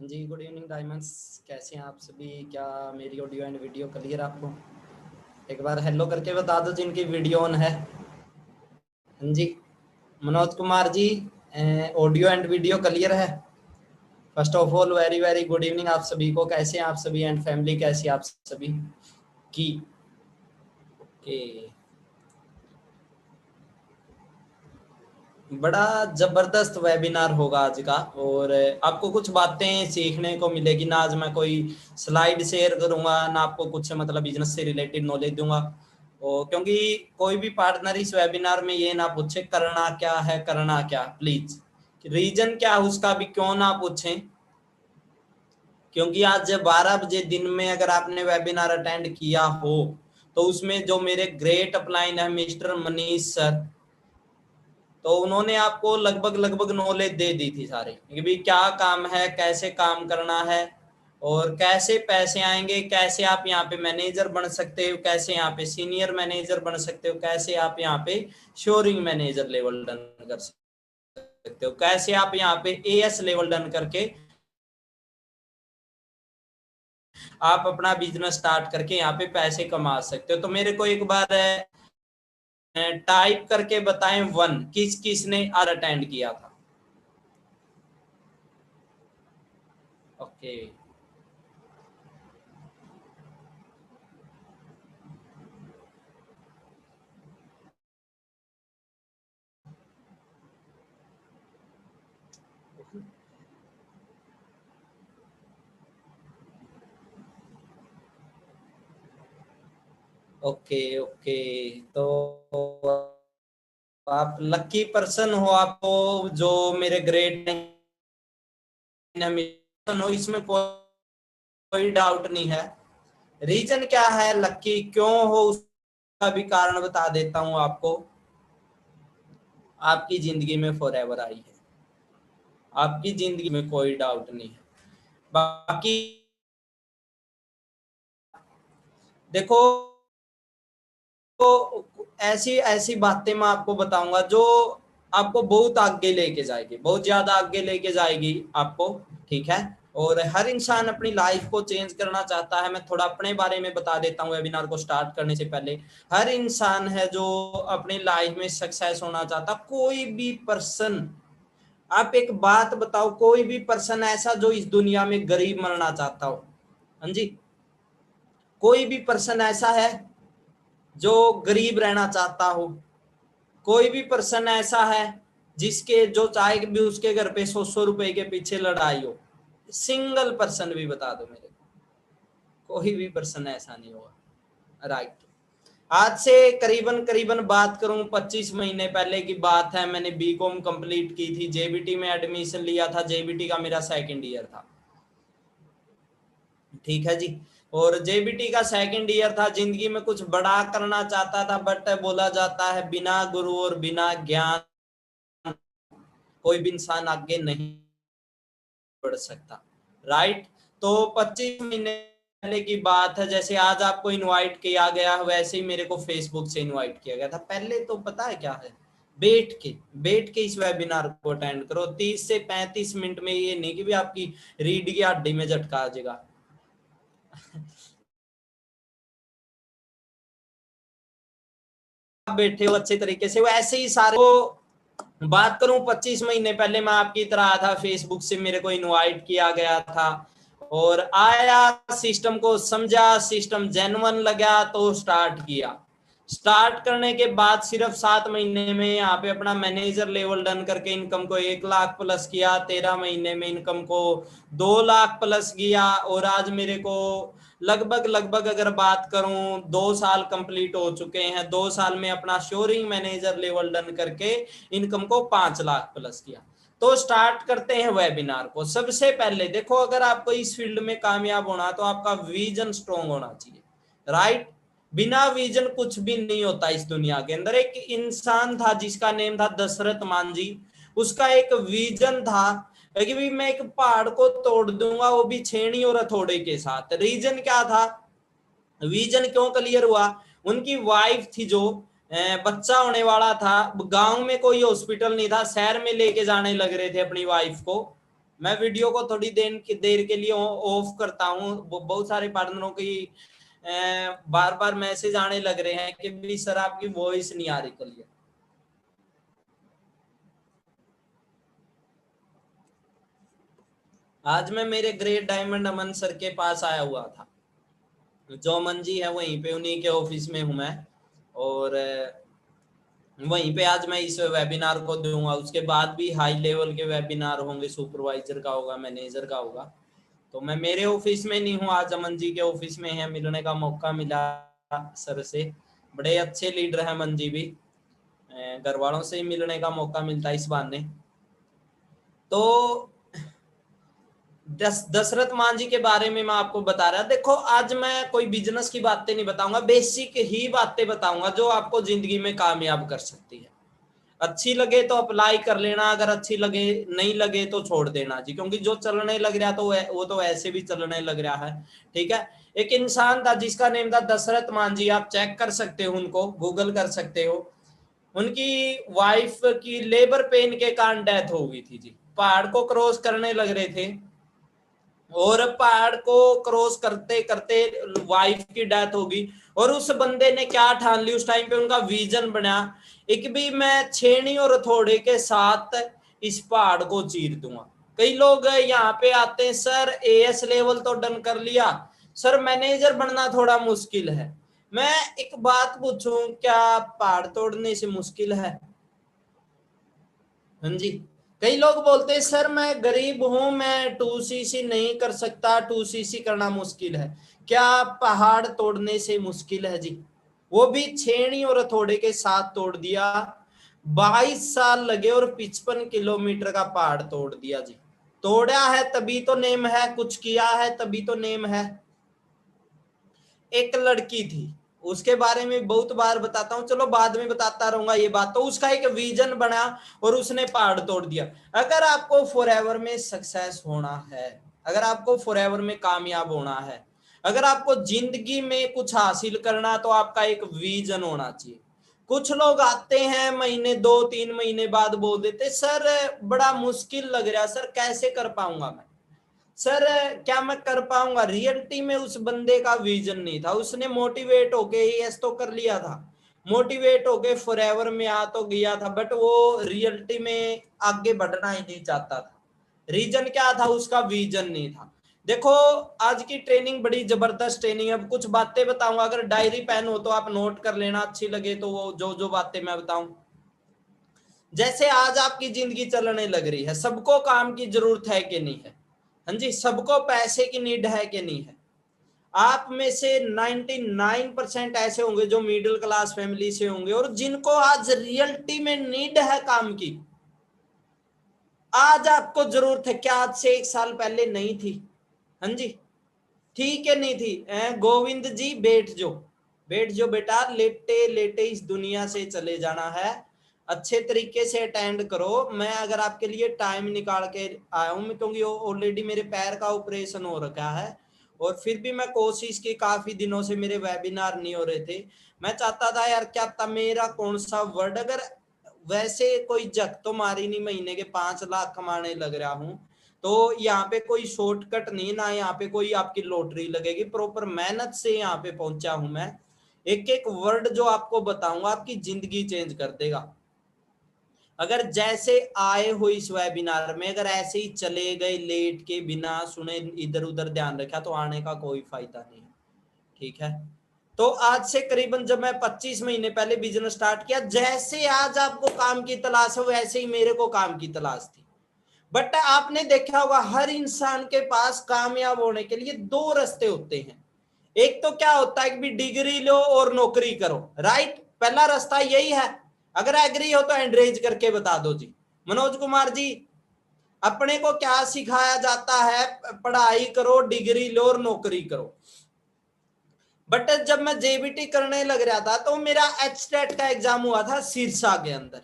जी good evening diamonds, कैसे हैं आप सभी? क्या मेरी ऑडियो एंड वीडियो क्लियर आपको? एक बार हेलो करके बता दो जिनकी वीडियो ऑन है। हाँ जी, Manoj Kumar ji, audio and video clear है? First of all very very good evening आप सभी को। कैसे हैं आप सभी एंड फैमिली कैसी है आप सभी की? ओके, बड़ा जबरदस्त वेबिनार होगा आज का, और आपको कुछ बातें सीखने को मिलेगी ना। आज मैं कोई स्लाइड शेयर करूंगा ना, आपको कुछ मतलब बिजनेस से रिलेटेड नॉलेज दूंगा। और क्योंकि कोई भी पार्टनर इस वेबिनार में ये ना पूछे करना क्या है, करना क्या, प्लीज रीजन क्या है उसका भी क्यों ना पूछें। क्योंकि आज 12 बजे दिन में अगर आपने वेबिनार अटेंड किया हो तो उसमें जो मेरे ग्रेट अपलाइन है मिस्टर मनीष सर, तो उन्होंने आपको लगभग लगभग नॉलेज दे दी थी सारी कि भाई क्या काम है, कैसे काम करना है, और कैसे पैसे आएंगे, कैसे आप यहाँ पे मैनेजर बन सकते हो, कैसे यहाँ पे सीनियर मैनेजर बन सकते हो, कैसे आप यहाँ पे श्योरिंग मैनेजर लेवल डन कर सकते हो, कैसे आप यहाँ पे एएस लेवल डन करके आप अपना बिजनेस स्टार्ट करके यहाँ पे पैसे कमा सकते हो। तो मेरे को एक बार टाइप करके बताएं वन, किस किस ने आर अटेंड किया था। Okay, okay, okay. तो आप लकी पर्सन हो, आपको जो मेरे ग्रेड हो इसमें कोई डाउट नहीं है। रीजन क्या है, लकी क्यों हो उसका भी कारण बता देता हूं आपको। आपकी जिंदगी में फॉरएवर आई है, आपकी जिंदगी में कोई डाउट नहीं है। बाकी देखो, तो ऐसी ऐसी बातें मैं आपको बताऊंगा जो आपको बहुत आगे लेके जाएगी, बहुत ज्यादा आगे लेके जाएगी आपको। ठीक है, और हर इंसान अपनी लाइफ को चेंज करना चाहता है। मैं थोड़ा अपने बारे में बता देता हूँ वेबिनार को स्टार्ट करने से पहले। हर इंसान है जो अपनी लाइफ में सक्सेस होना चाहता। कोई भी पर्सन, आप एक बात बताओ, कोई भी पर्सन ऐसा जो इस दुनिया में गरीब मरना चाहता हो? हाँ जी, कोई भी पर्सन ऐसा है जो गरीब रहना चाहता हो? कोई भी पर्सन ऐसा है जिसके जो चाहे भी उसके घर पे 100 रुपए के पीछे लड़ाई हो? सिंगल पर्सन भी बता दो मेरे को, कोई भी पर्सन ऐसा नहीं होगा। राइट, आज से करीबन करीबन बात करूं 25 महीने पहले की बात है। मैंने बीकॉम कंप्लीट की थी, जेबीटी में एडमिशन लिया था, जेबीटी का मेरा सेकंड ईयर था। ठीक है जी, और जेबीटी का सेकंड ईयर था। जिंदगी में कुछ बड़ा करना चाहता था, बट बोला जाता है बिना गुरु और बिना ज्ञान कोई भी इंसान आगे नहीं बढ़ सकता। राइट, तो 25 महीने पहले की बात है। जैसे आज आपको इनवाइट किया गया, वैसे ही मेरे को फेसबुक से इनवाइट किया गया था। पहले तो पता है क्या है, बैठ के इस वेबिनार को अटेंड करो। 30 से 35 मिनट में, ये नहीं कि भी आपकी रीढ़ की हड्डी में झटका आ जाएगा। आप बैठे हो अच्छे तरीके से, वैसे ही सारे को बात करूं 25 महीने पहले मैं आपकी तरह था, फेसबुक से मेरे को इनवाइट किया गया था और आया, सिस्टम को समझा, सिस्टम जेन्युइन लगा तो स्टार्ट किया। स्टार्ट करने के बाद सिर्फ 7 महीने में यहाँ पे अपना मैनेजर लेवल डन करके इनकम को 1 लाख प्लस किया। 13 महीने में इनकम को 2 लाख प्लस किया। और आज मेरे को लगभग लगभग अगर बात करूं 2 साल कंप्लीट हो चुके हैं। 2 साल में अपना श्योरिंग मैनेजर लेवल डन करके इनकम को 5 लाख प्लस किया। तो स्टार्ट करते हैं वेबिनार को। सबसे पहले देखो, अगर आपको इस फील्ड में कामयाब होना तो आपका विजन स्ट्रॉन्ग होना चाहिए। राइट, बिना विजन कुछ भी नहीं होता इस दुनिया के अंदर। एक इंसान था जिसका नेम था दशरथ मांझी। उसका एक विजन था कि भी मैं एक पहाड़ को तोड़ दूंगा, वो भी छेनी और हथौड़े के साथ। रीजन क्या था, विजन क्यों क्लियर हुआ? उनकी वाइफ थी जो बच्चा होने वाला था, गांव में कोई हॉस्पिटल नहीं था, शहर में लेके जाने लग रहे थे अपनी वाइफ को। मैं वीडियो को थोड़ी देर के लिए ऑफ करता हूँ। बहुत सारे पार्टनरों की बार बार मैसेज आने लग रहे हैं कि भी सर आपकी वॉइस नहीं आ रही क्लियर। आज मैं मेरे ग्रेट डायमंड अमन सर के पास आया हुआ था, जो अमन जी है वहीं पे, उन्हीं के ऑफिस में हूं मैं, और वहीं पे आज मैं इस वेबिनार को दूंगा। उसके बाद भी हाई लेवल के वेबिनार होंगे, सुपरवाइजर का होगा, मैनेजर का होगा। तो मैं मेरे ऑफिस में नहीं हूँ आज, अमन जी के ऑफिस में है। मिलने का मौका मिला सर से, बड़े अच्छे लीडर हैं अमन जी भी, घर वालों से ही मिलने का मौका मिलता है इस बहाने। तो दशरथ मांझी के बारे में मैं आपको बता रहा। देखो आज मैं कोई बिजनेस की बातें नहीं बताऊंगा, बेसिक ही बातें बताऊंगा जो आपको जिंदगी में कामयाब कर सकती है। अच्छी लगे तो अप्लाई कर लेना, अगर अच्छी लगे, नहीं लगे तो छोड़ देना जी, क्योंकि जो चलने लग रहा तो वो तो ऐसे भी चलने लग रहा है। ठीक है। एक इंसान था जिसका नेम था दशरथ मांझी, आप चेक कर सकते हो, उनको गूगल कर सकते हो। उनकी वाइफ की लेबर पेन के कारण डेथ हो गई थी जी। पहाड़ को क्रॉस करने लग रहे थे, और पहाड़ को क्रॉस करते करते वाइफ की डेथ होगी। और उस बंदे ने क्या ठान ली उस टाइम पे, उनका विजन बना एक भी, मैं छेनी और हथौड़े के साथ इस पहाड़ को चीर दूंगा। कई लोग यहाँ पे आते हैं, सर एएस लेवल तो डन कर लिया, सर मैनेजर बनना थोड़ा मुश्किल है। मैं एक बात पूछूं, क्या पहाड़ तोड़ने से मुश्किल है? हाँ जी। कई लोग बोलते हैं सर मैं गरीब हूं, मैं 2cc नहीं कर सकता, 2cc करना मुश्किल है। क्या पहाड़ तोड़ने से मुश्किल है जी? वो भी छेनी और हथौड़े के साथ तोड़ दिया। 22 साल लगे और 55 किलोमीटर का पहाड़ तोड़ दिया जी। तोड़ा है तभी तो नेम है, कुछ किया है तभी तो नेम है। एक लड़की थी, उसके बारे में बहुत बार बताता हूँ, चलो बाद में बताता रहूंगा ये बात। तो उसका एक विजन बना और उसने पहाड़ तोड़ दिया। अगर आपको फॉरएवर में सक्सेस होना है, अगर आपको फॉरएवर में कामयाब होना है, अगर आपको जिंदगी में कुछ हासिल करना, तो आपका एक विजन होना चाहिए। कुछ लोग आते हैं महीने 2-3 महीने बाद बोल देते सर बड़ा मुश्किल लग रहा, सर कैसे कर पाऊंगा मैं, सर क्या मैं कर पाऊंगा। रियलिटी में उस बंदे का विजन नहीं था, उसने मोटिवेट होके एएस तो कर लिया था, मोटिवेट होके फॉरएवर में आ तो गया था, बट वो रियलिटी में आगे बढ़ना ही नहीं चाहता था। रीजन क्या था? उसका विजन नहीं था। देखो आज की ट्रेनिंग बड़ी जबरदस्त ट्रेनिंग है, अब कुछ बातें बताऊंगा, अगर डायरी पेन हो तो आप नोट कर लेना, अच्छी लगे तो वो जो जो बातें मैं बताऊं। जैसे आज आपकी जिंदगी चलने लग रही है, सबको काम की जरूरत है कि नहीं है? हाँ जी। सबको पैसे की नीड है कि नहीं है? आप में से 99% ऐसे होंगे जो मिडिल क्लास फैमिली से होंगे, और जिनको आज रियलिटी में नीड है काम की। आज आपको जरूरत है, क्या आज से 1 साल पहले नहीं थी? हाँ जी। ठीक है, नहीं थी। गोविंद जी बैठ जो, बैठ जो बेटा, लेटे लेटे इस दुनिया से चले जाना है। अच्छे तरीके से अटेंड करो। मैं अगर आपके लिए टाइम निकाल के आया हूँ, क्योंकि ऑलरेडी मेरे पैर का ऑपरेशन हो रखा है, और फिर भी मैं कोशिश की, काफी दिनों से मेरे वेबिनार नहीं हो रहे थे। मैं चाहता था यार क्या पता मेरा कौन सा वर्ड, अगर वैसे कोई जक तो मारी नहीं, महीने के 5 लाख कमाने लग रहा हूँ, तो यहाँ पे कोई शॉर्टकट नहीं, ना यहाँ पे कोई आपकी लॉटरी लगेगी, प्रॉपर मेहनत से यहाँ पे पहुंचा हूं मैं। एक एक वर्ड जो आपको बताऊंगा आपकी जिंदगी चेंज कर देगा। अगर जैसे आए हो इस वेबिनार में, अगर ऐसे ही चले गए लेट के बिना सुने, इधर उधर ध्यान रखा, तो आने का कोई फायदा नहीं है। ठीक है। तो आज से करीबन जब मैं 25 महीने पहले बिजनेस स्टार्ट किया, जैसे आज आपको काम की तलाश है वैसे ही मेरे को काम की तलाश थी। बट आपने देखा होगा हर इंसान के पास कामयाब होने के लिए दो रास्ते होते हैं। एक तो क्या होता है कि डिग्री लो और नौकरी करो, राइट? पहला रास्ता यही है। अगर एग्री हो तो हैंड रेज करके बता दो जी। मनोज कुमार जी, अपने को क्या सिखाया जाता है? पढ़ाई करो, डिग्री लो और नौकरी करो। बट जब मैं जेबीटी करने लग रहा था, तो मेरा एचटेट का एग्जाम हुआ था सिरसा के अंदर।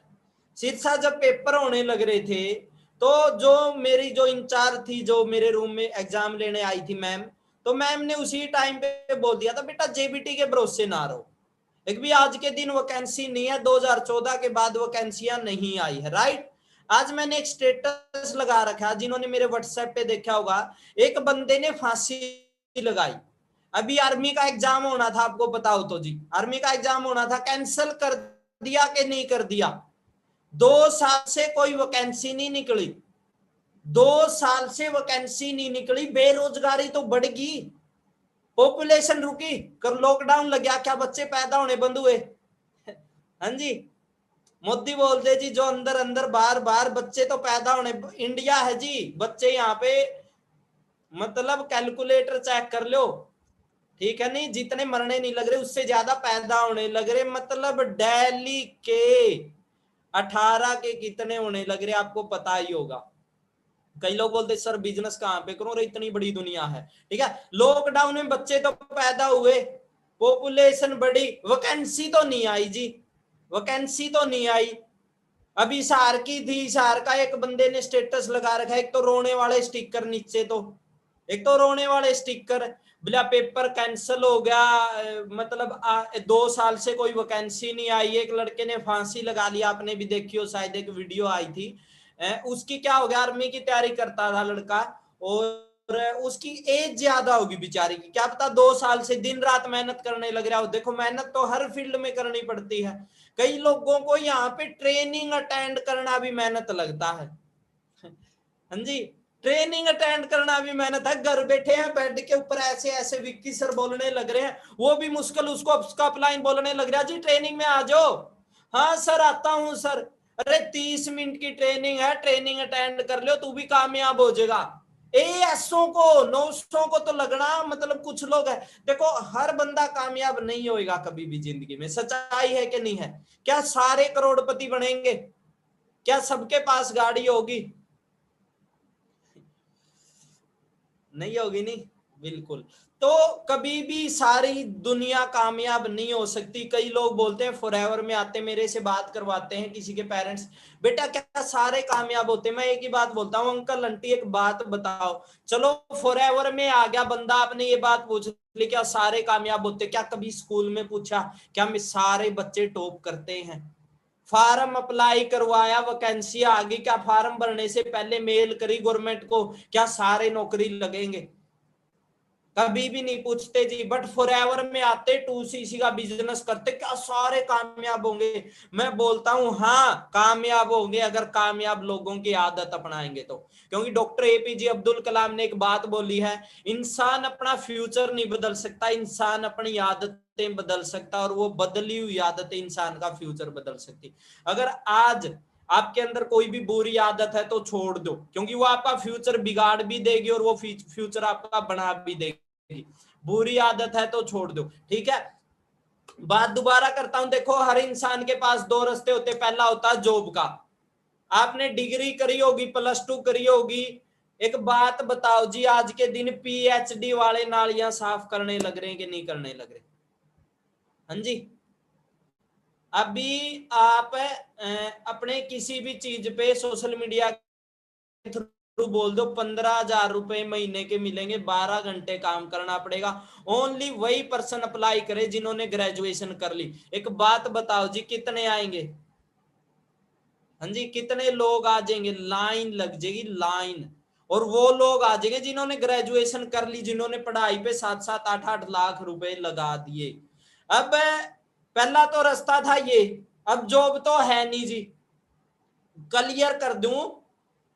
सिरसा जब पेपर होने लग रहे थे, तो जो मेरी जो इंचार्ज थी, जो मेरे रूम में एग्जाम लेने आई थी मैम, तो मैम ने उसी टाइम पे बोल दिया था बेटा जेबीटी के भरोसे ना रहो, एक भी आज के दिन वैकेंसी नहीं है, 2014 के बाद वैकेंसियां नहीं आई है, राइट? आज मैंने एक स्टेटस लगा रखा, जिन्होंने मेरे व्हाट्सएप पे देखा होगा, एक बंदे ने फांसी लगाई। अभी आर्मी का एग्जाम होना था, आपको पता हो तो जी, आर्मी का एग्जाम होना था, कैंसिल कर दिया कि नहीं कर दिया? 2 साल से कोई वैकेंसी नहीं निकली, 2 साल से वैकेंसी नहीं निकली, बेरोजगारी तो बढ़ गई, पॉपुलेशन रुकी, कर लॉकडाउन लग गया, क्या बच्चे पैदा होने बंद हुए? हाँ जी, मोदी बोलते जी जो अंदर अंदर बार बार बच्चे तो पैदा होने, इंडिया है जी, बच्चे यहाँ पे मतलब कैलकुलेटर चेक कर लो, ठीक है, नहीं जितने मरने नहीं लग रहे उससे ज्यादा पैदा होने लग रहे, मतलब दिल्ली के 18 के कितने होने लग रहे, आपको पता ही होगा। कई लोग बोलते सर बिजनेस कहाँ पे करूं, इतनी बड़ी दुनिया है, ठीक है, लॉकडाउन में बच्चे तो पैदा हुए, पॉपुलेशन बढ़ी, वैकेंसी तो नहीं आई जी, वैकेंसी तो नहीं आई। अभी हिसार की थी, हिसार का एक बंदे ने स्टेटस लगा रखा है, एक तो रोने वाले स्टिकर नीचे, तो एक तो रोने वाले स्टिकर, बोला पेपर कैंसिल हो गया, मतलब 2 साल से कोई वैकेंसी नहीं आई। एक लड़के ने फांसी लगा लिया, आपने भी देखी हो शायद, एक वीडियो आई थी, उसकी क्या हो गया, आर्मी की तैयारी करता था लड़का, और उसकी एज ज्यादा होगी बेचारी की, क्या पता 2 साल से दिन रात मेहनत करने लग रहा हो। देखो मेहनत तो हर फील्ड में करनी पड़ती है, कई लोगों को यहाँ पे ट्रेनिंग अटेंड करना भी मेहनत लगता है। हाँ जी, ट्रेनिंग अटेंड करना भी मेहनत है, घर बैठे हैं बेड के ऊपर ऐसे ऐसे विक्की सर बोलने लग रहे हैं, वो भी मुश्किल, उसको उसका अपलाइन बोलने लग रहा है जी ट्रेनिंग में आ जाओ, हाँ सर आता हूं सर, अरे 30 मिनट की ट्रेनिंग है, ट्रेनिंग अटेंड कर लो तू भी कामयाब हो जाएगा। एएसओ को 900 को तो लगना, मतलब कुछ लोग है, देखो हर बंदा कामयाब नहीं होएगा कभी भी जिंदगी में, सच्चाई है कि नहीं है? क्या सारे करोड़पति बनेंगे? क्या सबके पास गाड़ी होगी? नहीं होगी, नहीं, बिल्कुल। तो कभी भी सारी दुनिया कामयाब नहीं हो सकती। कई लोग बोलते हैं फॉरएवर में आते, मेरे से बात करवाते हैं किसी के पेरेंट्स, बेटा क्या सारे कामयाब होते? मैं एक ही बात बोलता हूँ, अंकल आंटी एक बात बताओ, चलो फॉरएवर में आ गया बंदा, आपने ये बात पूछ ली क्या सारे कामयाब होते? क्या कभी स्कूल में पूछा क्या सारे बच्चे टॉप करते हैं? फार्म अप्लाई करवाया, वैकेंसी आ गई, क्या फार्म भरने से पहले मेल करी गवर्नमेंट को, क्या सारे नौकरी लगेंगे? कभी भी नहीं पूछते जी। बट फॉरएवर में आते, 2cc का बिजनेस करते, क्या सारे कामयाब होंगे? मैं बोलता हूं हाँ कामयाब होंगे, अगर कामयाब लोगों की आदत अपनाएंगे तो। क्योंकि डॉक्टर एपीजे अब्दुल कलाम ने एक बात बोली है, इंसान अपना फ्यूचर नहीं बदल सकता, इंसान अपनी आदतें बदल सकता, और वो बदली हुई आदतें इंसान का फ्यूचर बदल सकती। अगर आज आपके अंदर कोई भी बुरी आदत है तो छोड़ दो, क्योंकि वो आपका फ्यूचर बिगाड़ भी देगी और वो फ्यूचर आपका बना भी देगी। बुरी आदत है तो छोड़ दो, ठीक है। बात दोबारा करता हूं, देखो हर इंसान के पास 2 रास्ते होते, पहला होता है जॉब का। आपने डिग्री करी होगी, +2 करी होगी, एक बात बताओ जी, आज के दिन पीएचडी वाले नालियां साफ करने लग रहे हैं कि नहीं करने लग रहे? हाँ जी, अभी आप अपने किसी भी चीज पे सोशल मीडिया के थ्रू बोल दो 15,000 रुपए महीने के मिलेंगे, 12 घंटे काम करना पड़ेगा, ओनली वही पर्सन अप्लाई करे जिन्होंने ग्रेजुएशन कर ली। एक बात बताओ जी कितने आएंगे? हाँ जी, कितने लोग आ जाएंगे? लाइन लग जाएगी, लाइन। और वो लोग आ जाएंगे जिन्होंने ग्रेजुएशन कर ली, जिन्होंने पढ़ाई पे 7-7 8-8 लाख रुपए लगा दिए। अब पहला तो रास्ता था ये, अब जॉब तो है नहीं जी। क्लियर कर दूं,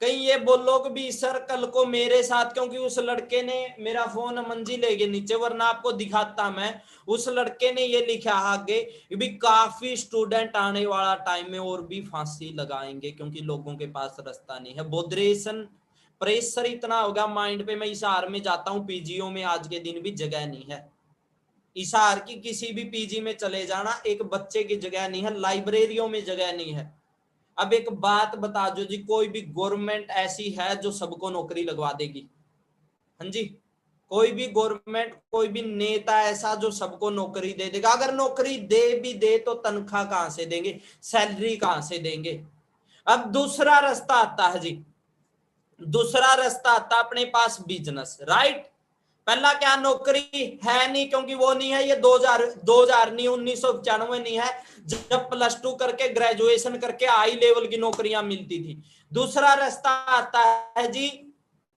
कहीं ये बोलो कि भी सर कल को मेरे साथ, क्योंकि उस लड़के ने मेरा फोन मंजी ले गए नीचे, वरना आपको दिखाता मैं। उस लड़के ने ये लिखा आगे भी काफी स्टूडेंट आने वाला टाइम में और भी फांसी लगाएंगे, क्योंकि लोगों के पास रास्ता नहीं है। बोधरेशन प्रेशर इतना होगा माइंड पे, मैं हिसार में जाता हूँ पीजीओ में, आज के दिन भी जगह नहीं है। हिसार की किसी भी पीजी में चले जाना, एक बच्चे की जगह नहीं है, लाइब्रेरियों में जगह नहीं है। अब एक बात बता दो जी, कोई भी गवर्नमेंट ऐसी है जो सबको नौकरी लगवा देगी? हाँ जी, कोई भी गवर्नमेंट, कोई भी नेता ऐसा जो सबको नौकरी दे देगा? अगर नौकरी दे भी दे तो तनख्वाह कहां से देंगे, सैलरी कहां से देंगे? अब दूसरा रास्ता आता है जी, दूसरा रास्ता आता अपने पास बिजनेस, राइट? पहला क्या नौकरी है नहीं, क्योंकि वो नहीं है, ये 2000 नहीं, 1995 नहीं है, जब +2 करके ग्रेजुएशन करके हाई लेवल की नौकरियां मिलती थी। दूसरा रास्ता आता है जी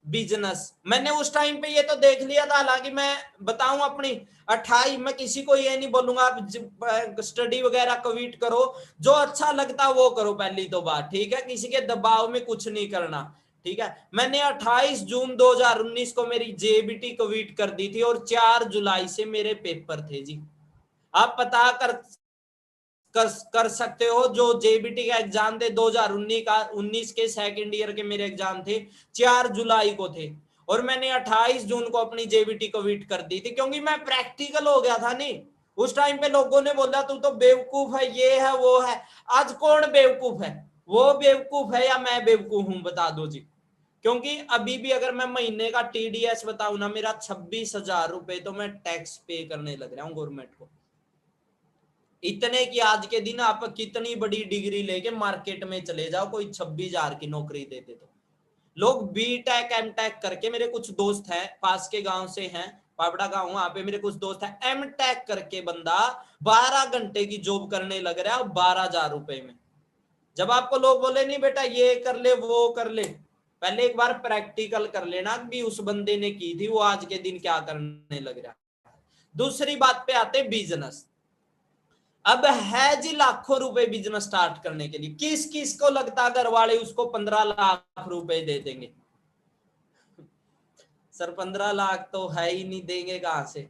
बिजनेस। मैंने उस टाइम पे ये तो देख लिया था, हालांकि मैं बताऊं अपनी 28, मैं किसी को ये नहीं बोलूंगा आप स्टडी वगैरह क्विट करो, जो अच्छा लगता वो करो, पहली तो बात, ठीक है, किसी के दबाव में कुछ नहीं करना, ठीक है। मैंने 28 जून 2019 को मेरी जेबीटी क्विट कर दी थी और 4 जुलाई से मेरे पेपर थे जी। आप पता कर सकते हो, जो जेबीटी का एग्जाम थे 2019 के सेकंड ईयर के मेरे एग्जाम थे 4 जुलाई को थे, और मैंने 28 जून को अपनी जेबीटी क्विट कर दी थी, क्योंकि मैं प्रैक्टिकल हो गया था नहीं। उस टाइम पे लोगों ने बोला तू तो बेवकूफ है, ये है वो है। आज कौन बेवकूफ है? वो बेवकूफ है या मैं बेवकूफ हूं, बता दो जी। क्योंकि अभी भी अगर मैं महीने का टीडीएस बताऊं ना, मेरा 26,000 रुपए तो मैं टैक्स पे करने लग रहा हूं गवर्नमेंट को। इतने की आज के दिन आप कितनी बड़ी डिग्री लेके मार्केट में चले जाओ, कोई 26,000 की नौकरी देते तो लोग बी.टेक एम.टेक करके, मेरे कुछ दोस्त हैं पास के गांव से हैं, पापड़ा गांव, वहां पे मेरे कुछ दोस्त हैं, एम.टेक करके बंदा 12 घंटे की जॉब करने लग रहा है 12,000 रुपए में। जब आपको लोग बोले नहीं बेटा ये कर ले वो कर ले, पहले एक बार प्रैक्टिकल कर लेना भी उस बंदे ने की थी, वो आज के दिन क्या करने लग रहा है। दूसरी बात पे आते बिजनेस। अब है जी लाखों रुपए बिजनेस स्टार्ट करने के लिए, किस किस को लगता घर वाले उसको 15 लाख रुपए दे देंगे? सर 15 लाख तो है ही नहीं, देंगे कहां से?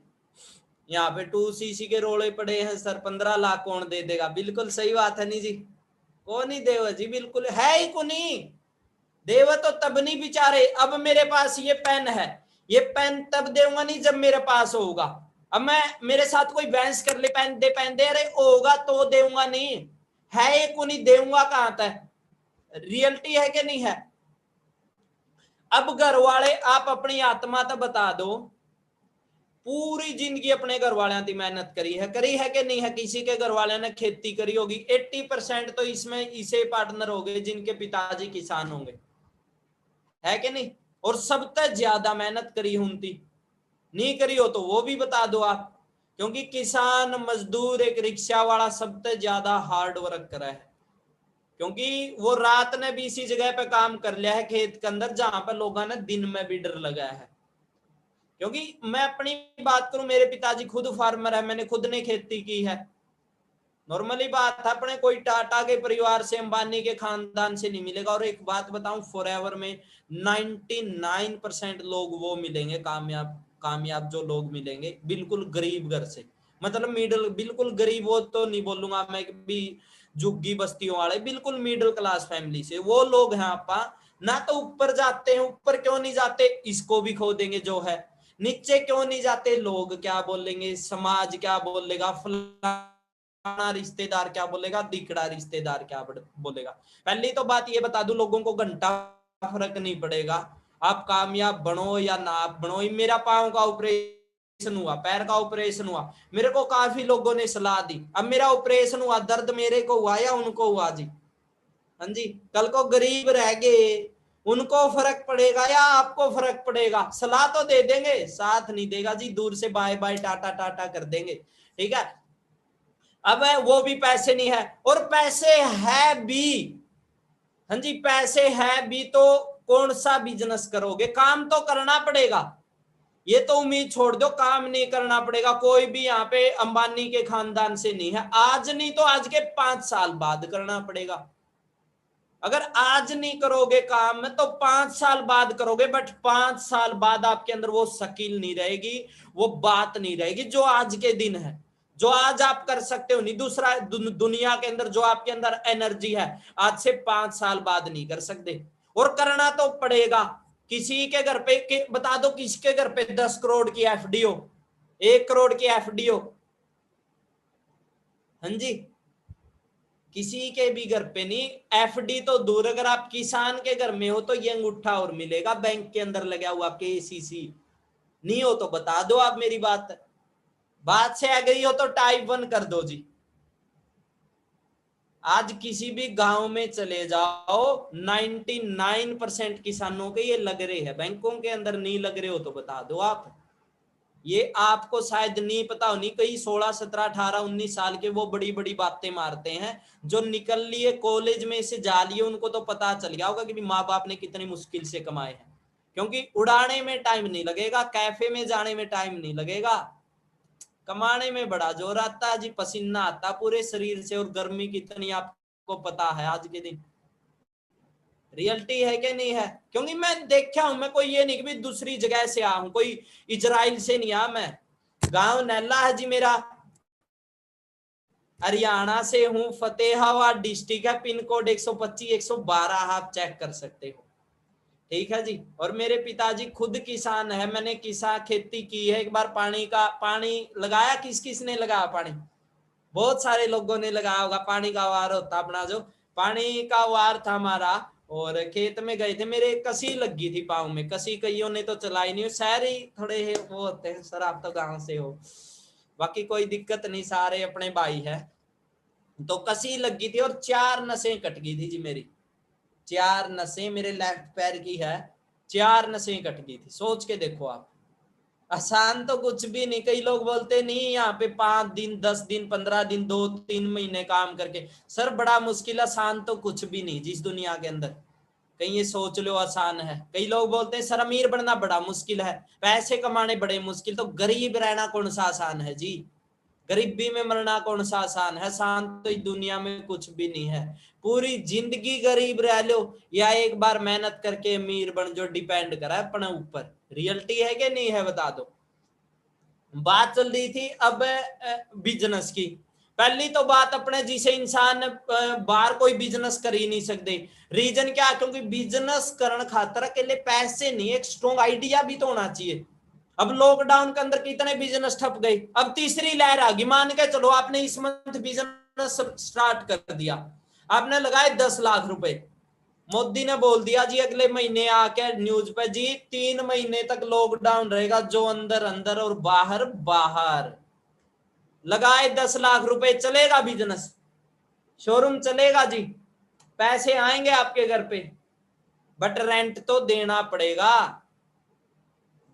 यहाँ पे 2cc के रोले पड़े हैं सर, 15 लाख कौन दे देगा? बिल्कुल सही बात है नहीं जी, कौन ही देव जी, बिल्कुल है ही को नहीं देव, तो तब नहीं बिचारे। अब मेरे पास ये पेन है, ये पेन तब दूंगा नहीं जब मेरे पास होगा। अब मैं, मेरे साथ कोई बहस कर ले पेन दे, अरे होगा तो दूंगा, नहीं है ये को नहीं दूंगा कहां तक? रियलिटी है कि नहीं है? अब घर वाले, आप अपनी आत्मा तो बता दो, पूरी जिंदगी अपने घर वालों की मेहनत करी है कि नहीं है? किसी के घर वाले ने खेती करी होगी, 80% तो इसमें इसे पार्टनर हो गए जिनके पिताजी किसान होंगे, है कि नहीं? और सबसे ज्यादा मेहनत करी होती, नहीं करी हो तो वो भी बता दो आप, क्योंकि किसान मजदूर एक रिक्शा वाला सबसे ज्यादा हार्ड वर्क करा है, क्योंकि वो रात ने भी इसी जगह पे काम कर लिया है खेत के अंदर, जहां पर लोगों ने दिन में भी डर लगाया है। क्योंकि मैं अपनी बात करूं, मेरे पिताजी खुद फार्मर है, मैंने खुद ने खेती की है। नॉर्मली बात है, अपने कोई टाटा के परिवार से, अंबानी के खानदान से नहीं मिलेगा। और एक बात बताऊं, फॉरएवर में 99% लोग वो मिलेंगे कामयाब कामयाब जो लोग मिलेंगे बिल्कुल गरीब घर से, मतलब मिडिल, बिल्कुल गरीब वो तो नहीं बोलूंगा मैं भी, झुग्गी बस्तियों वाले, बिल्कुल मिडिल क्लास फैमिली से वो लोग हैं आपा। ना तो ऊपर जाते हैं, ऊपर क्यों नहीं जाते, इसको भी खो देंगे जो है। नीचे क्यों नहीं जाते, लोग क्या बोलेंगे, समाज क्या बोलेगा, रिश्तेदार क्या बोलेगा, दिखड़ा रिश्तेदार क्या बोलेगा। पहली तो बात ये बता दूं, लोगों को घंटा फर्क नहीं पड़ेगा, आप कामयाब बनो या ना बनो। मेरा पांव का ऑपरेशन हुआ, पैर का ऑपरेशन हुआ, मेरे को काफी लोगों ने सलाह दी, अब मेरा ऑपरेशन हुआ, दर्द मेरे को हुआ या उनको हुआ जी? हाँ जी, कल को गरीब रह गए, उनको फर्क पड़ेगा या आपको फर्क पड़ेगा? सलाह तो दे देंगे, साथ नहीं देगा जी, दूर से बाय बाय टाटा टाटा कर देंगे, ठीक है। अब वो भी पैसे नहीं है, और पैसे है भी, हाँ जी पैसे है भी, तो कौन सा बिजनेस करोगे? काम तो करना पड़ेगा, ये तो उम्मीद छोड़ दो, काम नहीं करना पड़ेगा। कोई भी यहाँ पे अंबानी के खानदान से नहीं है, आज नहीं तो आज के 5 साल बाद करना पड़ेगा। अगर आज नहीं करोगे काम तो 5 साल बाद करोगे, बट 5 साल बाद आपके अंदर वो स्किल नहीं रहेगी, वो बात नहीं रहेगी जो आज के दिन है, जो आज आप कर सकते हो नहीं। दूसरा, दुनिया के अंदर जो आपके अंदर एनर्जी है, आज से 5 साल बाद नहीं कर सकते, और करना तो पड़ेगा। किसी के घर पे बता दो, किसके घर पे 10 करोड़ की एफडी हो, 1 करोड़ की एफडी हो, हाँ जी, किसी के भी घर पे नहीं। एफडी तो दूर, अगर आप किसान के घर में हो तो ये अंगूठा और मिलेगा बैंक के अंदर लगा हुआ, केसीसी। नहीं हो तो बता दो आप मेरी बात से एग्री हो तो टाइप 1 कर दो जी। आज किसी भी गांव में चले जाओ, 99% किसानों के ये लग रहे हैं, बैंकों के अंदर नहीं लग रहे हो तो बता दो आप। ये आपको शायद नहीं पता होनी, कई 16, 17, 18, 19 साल के वो बड़ी बड़ी बातें मारते हैं, जो निकल लिए कॉलेज में से जा लिए उनको तो पता चल गया होगा कि माँ बाप ने कितनी मुश्किल से कमाए हैं। क्योंकि उड़ाने में टाइम नहीं लगेगा, कैफे में जाने में टाइम नहीं लगेगा, कमाने में बड़ा जोर आता है जी, पसीना आता पूरे शरीर से, और गर्मी कितनी आपको पता है आज के दिन। रियलिटी है कि नहीं है? क्योंकि मैं देखा हूं, मैं कोई ये नहीं कि भी दूसरी जगह से आया हूं, कोई इजराइल से नहीं आया, मैं गांव नैला है जी मेरा, हरियाणा से हूं, फतेहाबाद डिस्ट्रिक्ट है, पिन कोड 125 112 आप चेक कर सकते हो। ठीक है जी। और मेरे पिताजी खुद किसान है, मैंने किसान खेती की है। एक बार पानी लगाया, किस किस ने लगाया पानी? बहुत सारे लोगों ने लगाया होगा। पानी का वार होता अपना, जो पानी का वार था हमारा, और खेत में गए थे, मेरे कसी लगी थी पाँव में, कसी कईयों ने तो चलाई नहीं, शहरी थोड़े वो होते हैं, सर आप तो गांव से हो, बाकी कोई दिक्कत नहीं, सारे अपने भाई है। तो कसी लगी थी और 4 नसें कट गई थी जी मेरी, 4 नसें मेरे लेफ्ट पैर की है, 4 नसें कट गई थी। सोच के देखो आप, आसान तो कुछ भी नहीं। कई लोग बोलते नहीं यहाँ पे 5 दिन 10 दिन 15 दिन 2-3 महीने काम करके, सर बड़ा मुश्किल, आसान तो कुछ भी नहीं जिस दुनिया के अंदर, कहीं ये सोच लो आसान है। कई लोग बोलते हैं सर अमीर बनना बड़ा मुश्किल है, पैसे कमाने बड़े मुश्किल, तो गरीब रहना कौन सा आसान है जी? गरीबी में मरना कौन सा आसान है? आसान तो इस दुनिया में कुछ भी नहीं है। पूरी जिंदगी गरीब रह लो या एक बार मेहनत करके अमीर बन, जो डिपेंड करा है अपने ऊपर। रियलिटी है कि नहीं है बता दो। बात चल रही थी अब बिजनेस की। पहली तो बात अपने, जिसे इंसान बाहर कोई बिजनेस कर ही नहीं सकते। रीजन क्या? क्योंकि बिजनेस करने खातर के लिए पैसे नहीं, एक स्ट्रॉन्ग आइडिया भी तो होना चाहिए। अब लॉकडाउन के अंदर कितने बिजनेस ठप गए, अब तीसरी लहर आ गई। मान के चलो आपने इस मंथ बिजनेस स्टार्ट कर दिया, आपने लगाए 10 लाख रुपए, मोदी ने बोल दिया जी अगले महीने आके न्यूज पे जी 3 महीने तक लॉकडाउन रहेगा, जो अंदर अंदर और बाहर बाहर। लगाए 10 लाख रुपए, चलेगा बिजनेस, शोरूम चलेगा जी, पैसे आएंगे आपके घर पे, बट रेंट तो देना पड़ेगा।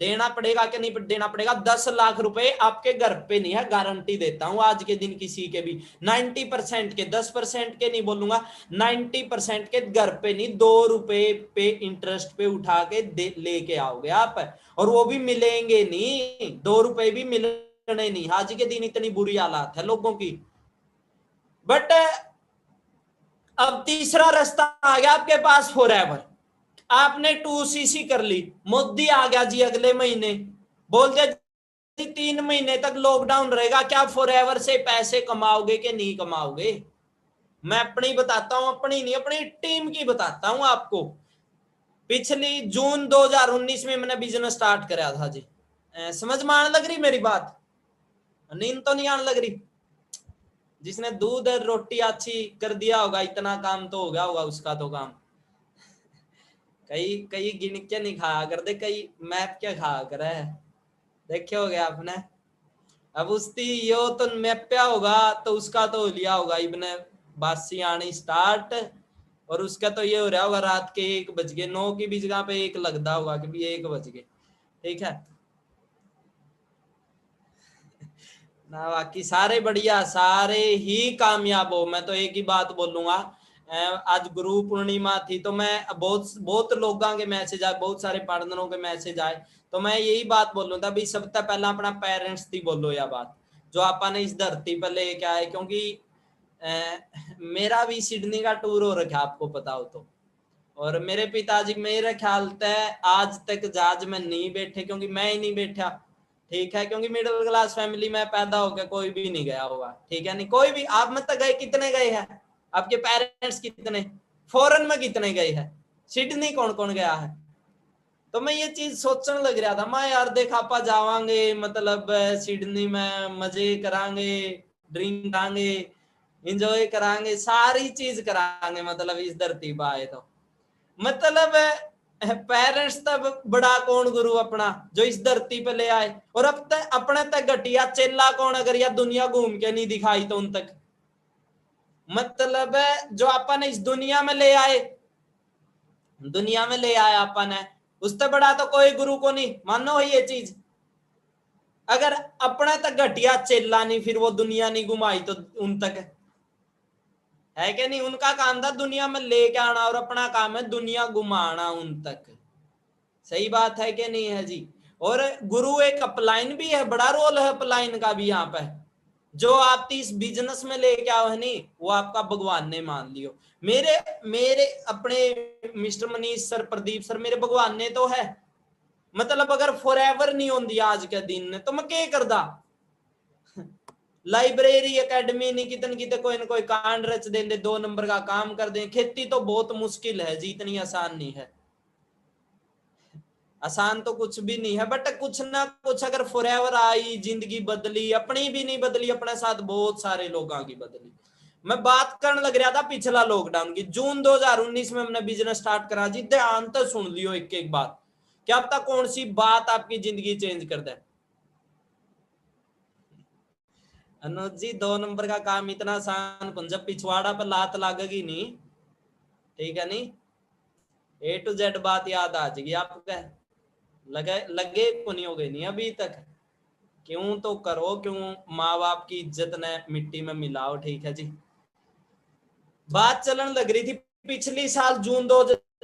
देना पड़ेगा कि नहीं देना पड़ेगा? 10 लाख रुपए आपके घर पे नहीं है, गारंटी देता हूं आज के दिन किसी के भी 90% के, 10% के नहीं बोलूंगा, 90% के घर पे नहीं, 2 रुपए पे इंटरेस्ट पे उठा के लेके आओगे आप, और वो भी मिलेंगे नहीं, 2 रुपए भी मिलने नहीं। आज के दिन इतनी बुरी हालात है लोगों की। बट अब तीसरा रास्ता आ गया आपके पास, फॉरएवर। आपने 2cc कर ली, मोदी आ गया जी अगले महीने, बोल दिया 3 महीने तक लॉकडाउन रहेगा, क्या फॉरएवर से पैसे कमाओगे कि नहीं कमाओगे? मैं अपनी बताता हूं, अपनी नहीं अपनी टीम की बताता हूं आपको। पिछली जून 2019 में मैंने बिजनेस स्टार्ट कराया था जी। समझ में आने लग रही मेरी बात? नींद तो नहीं आने लग रही? जिसने दूध और रोटी अच्छी कर दिया होगा, इतना काम तो हो गया होगा उसका तो काम। कई कई गिन के नहीं खाया करते, कई मैप क्या खाया करे, देखे हो गया आपने। अब उसकी यो तो मैप्या होगा तो उसका तो लिया होगा इबने बासी आनी स्टार्ट, और उसका तो ये हो रहा होगा रात के 1 बज गए, 9 की भी जगह पे 1 लगता होगा कि भी 1 बज गए। ठीक है ना? बाकी सारे बढ़िया, सारे ही कामयाब हो। मैं तो एक ही बात बोलूंगा, आज गुरु पूर्णिमा थी तो मैं बहुत बहुत लोगों के मैसेज आए, बहुत सारे पार्टनरों के मैसेज आए, तो मैं यही बात बोलूँ था भाई, सबसे पहला अपना पेरेंट्स थी बोलो या बात, जो आपने इस धरती पर लेके आए। क्योंकि मेरा भी सिडनी का टूर हो रखा आपको पता हो तो, और मेरे पिताजी मेरे ख्याल से आज तक जहाज में नहीं बैठे, क्योंकि मैं ही नहीं बैठा। ठीक है, क्योंकि मिडिल क्लास फैमिली में पैदा होकर कोई भी नहीं गया होगा। ठीक है, नहीं कोई भी। आप में तो गए, कितने गए हैं आपके पेरेंट्स? कितने फॉरेन में कितने गए हैं? सिडनी कौन कौन गया है? तो मैं ये चीज सोचने लग रहा था, मैं यार देख आपा जावांगे, मतलब सिडनी में मजे करांगे, ड्रिंक करांगे, इंजॉय करांगे, सारी चीज करांगे, मतलब इस धरती पर आए तो। मतलब पेरेंट्स तब बड़ा कौन गुरु अपना, जो इस धरती पे ले आए, और अब तक अपने तक घटिया चेला कौन, अगर यह दुनिया घूम के नहीं दिखाई तो उन तक। मतलब जो अपन इस दुनिया में ले आए, दुनिया में ले आया अपन है, उससे बड़ा तो कोई गुरु को नहीं, मानो है ये चीज। अगर अपना तक घटिया चेला नहीं, फिर वो दुनिया नहीं घुमाई तो उन तक है कि नहीं? उनका काम था दुनिया में लेके आना और अपना काम है दुनिया घुमाना उन तक। सही बात है कि नहीं है जी? और गुरु एक अपलाइन भी है, बड़ा रोल है अपलाइन का भी यहाँ पे। जो आप इस बिजनेस में लेके आओ है नहीं, वो आपका भगवान ने मान लियो। मेरे मेरे अपने mister Manish sir, Pradeep sir मेरे भगवान ने तो है। मतलब अगर फॉर एवर नहीं होती आज के दिन ने तो मैं क्या करदा। लाइब्रेरी एकेडमी नहीं कितन कितने कोई न कोई कांड रच देंगे, 2 नंबर का काम कर दें। खेती तो बहुत मुश्किल है जी, इतनी आसान नहीं है। आसान तो कुछ भी नहीं है, बट कुछ ना कुछ अगर फॉरएवर आई, जिंदगी बदली, अपनी भी नहीं बदली, अपने साथ बहुत सारे लोगों की बदली। मैं बात करने लग रहा था पिछला लॉकडाउन की, जून 2019 में हमने बिजनेस स्टार्ट करा जी। ध्यान तो सुन लियो एक एक बात, क्या पता कौन सी बात आपकी जिंदगी चेंज कर दे। अनुज जी 2 नंबर का काम इतना आसान, जब पिछवाड़ा पर लात लागेगी नहीं, ठीक है नहीं, A to Z बात याद आ जाएगी आपका। लगे लगे को नहीं हो गई नहीं अभी तक। क्यों तो करो, क्यों माँ बाप की इज्जत ने मिट्टी में मिलाओ, ठीक है जी। बात चलन लग रही थी पिछली साल जून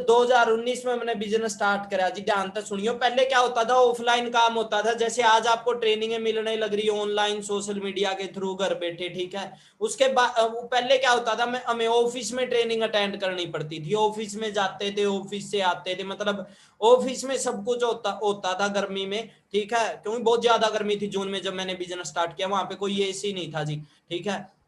2019 में मैंने बिजनेस स्टार्ट करा जी। ध्यान तक सुनियो, पहले क्या होता था, ऑफलाइन काम होता था। जैसे आज आपको ट्रेनिंगें मिलने लग रही है ऑनलाइन सोशल मीडिया के थ्रू घर बैठे, ठीक है। उसके बाद पहले क्या होता था, मैं हमें ऑफिस में ट्रेनिंग अटेंड करनी पड़ती थी, ऑफिस में जाते थे, ऑफिस से आते थे। मतलब ऑफिस में सब कुछ होता था गर्मी में, ठीक है, क्योंकि बहुत ज्यादा गर्मी थी जून में जब मैंने बिजनेस स्टार्ट किया। वहां पे कोई एसी नहीं था जी, ठीक है।